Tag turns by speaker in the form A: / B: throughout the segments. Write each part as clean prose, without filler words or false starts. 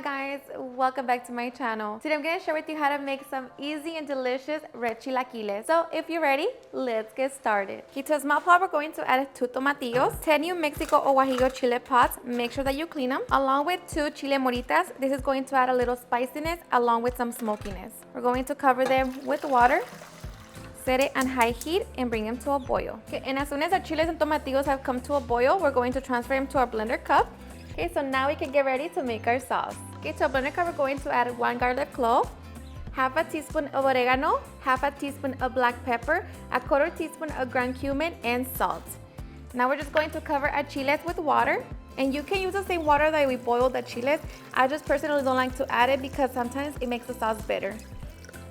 A: Hi guys, welcome back to my channel. Today I'm going to share with you how to make some easy and delicious red chilaquiles. So if you're ready, let's get started. Okay, to a small pot we're going to add 2 tomatillos, 10 New Mexico or guajillo chile pods, make sure that you clean them, along with 2 chile moritas. This is going to add a little spiciness along with some smokiness. We're going to cover them with water, set it on high heat and bring them to a boil. Okay, and as soon as our chiles and tomatillos have come to a boil, we're going to transfer them to our blender cup. Okay, so now we can get ready to make our sauce. Okay, to a blender cup, we're going to add 1 garlic clove, half a teaspoon of oregano, half a teaspoon of black pepper, a 1/4 teaspoon of ground cumin, and salt. Now we're just going to cover our chiles with water, and you can use the same water that we boiled the chiles. I just personally don't like to add it because sometimes it makes the sauce bitter.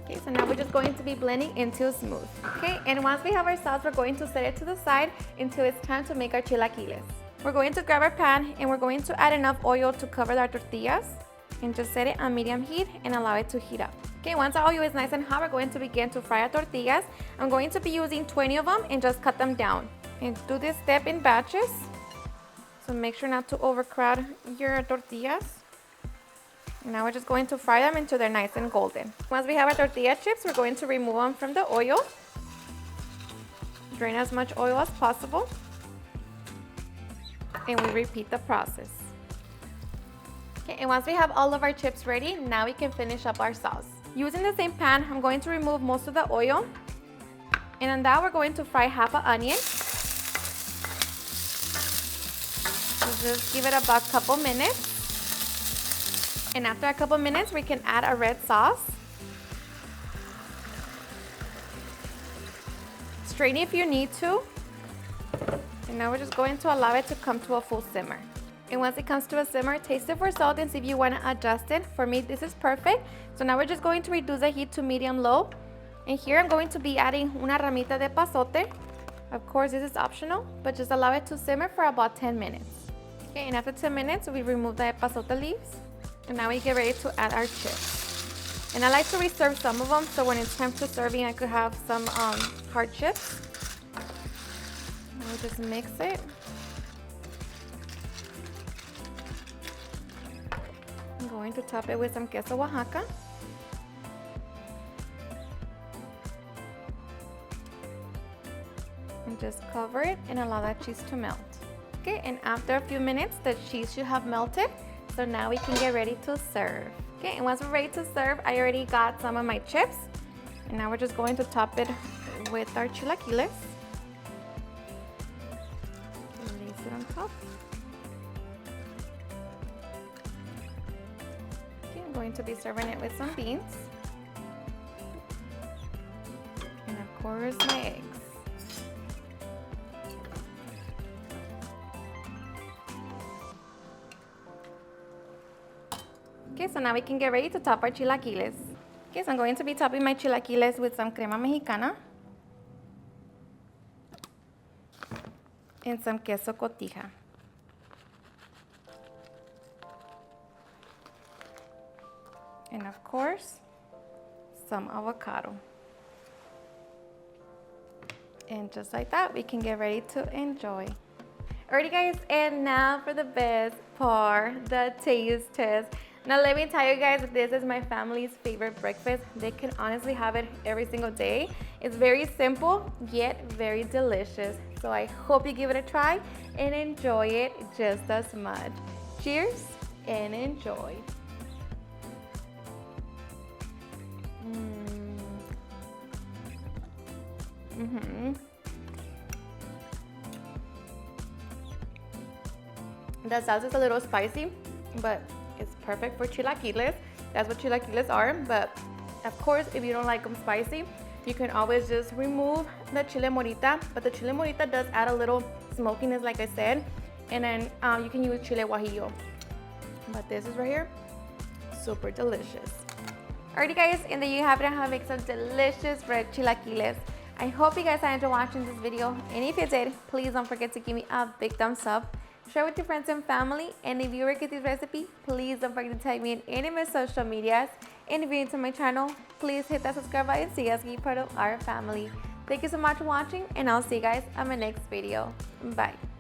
A: Okay, so now we're just going to be blending until smooth. Okay, and once we have our sauce, we're going to set it to the side until it's time to make our chilaquiles. We're going to grab our pan and we're going to add enough oil to cover our tortillas and just set it on medium heat and allow it to heat up. Okay, once our oil is nice and hot, we're going to begin to fry our tortillas. I'm going to be using 20 of them and just cut them down. And do this step in batches. So make sure not to overcrowd your tortillas. Now we're just going to fry them until they're nice and golden. Once we have our tortilla chips, we're going to remove them from the oil. Drain as much oil as possible. And we repeat the process. Okay, and once we have all of our chips ready, now we can finish up our sauce. Using the same pan, I'm going to remove most of the oil. And on that, we're going to fry half an onion. So just give it about a couple minutes. And after a couple minutes, we can add a red sauce. Strain it if you need to. And now we're just going to allow it to come to a full simmer. And once it comes to a simmer, taste it for salt and see if you want to adjust it. For me, this is perfect. So now we're just going to reduce the heat to medium-low. And here I'm going to be adding una ramita de epazote. Of course, this is optional, but just allow it to simmer for about 10 minutes. Okay, and after 10 minutes, we remove the epazote leaves. And now we get ready to add our chips. And I like to reserve some of them, so when it's time to serving, I could have some hard chips. We'll just mix it. I'm going to top it with some Queso Oaxaca. And just cover it and allow that cheese to melt. Okay, and after a few minutes, the cheese should have melted. So now we can get ready to serve. Okay, and once we're ready to serve, I already got some of my chips. And now we're just going to top it with our chilaquiles. Place it on top. Okay, I'm going to be serving it with some beans. And of course, my eggs. Okay, so now we can get ready to top our chilaquiles. Okay, so I'm going to be topping my chilaquiles with some crema mexicana and some queso cotija. And of course, some avocado. And just like that, we can get ready to enjoy. Alrighty guys, and now for the best part, the taste test. Now let me tell you guys, this is my family's favorite breakfast. They can honestly have it every single day. It's very simple, yet very delicious. So I hope you give it a try and enjoy it just as much. Cheers and enjoy. The salsa is a little spicy, but it's perfect for chilaquiles. That's what chilaquiles are. But of course, if you don't like them spicy, you can always just remove the chile morita. But the chile morita does add a little smokiness, like I said. And then you can use chile guajillo. But this is right here, super delicious. Alrighty guys, and there you have it on how to make some delicious red chilaquiles. I hope you guys enjoyed watching this video. And if you did, please don't forget to give me a big thumbs up. Share with your friends and family, and if you like this recipe, please don't forget to tag me in any of my social medias. And if you're new to my channel, please hit that subscribe button so you guys can be part of our family. Thank you so much for watching, and I'll see you guys on my next video. Bye.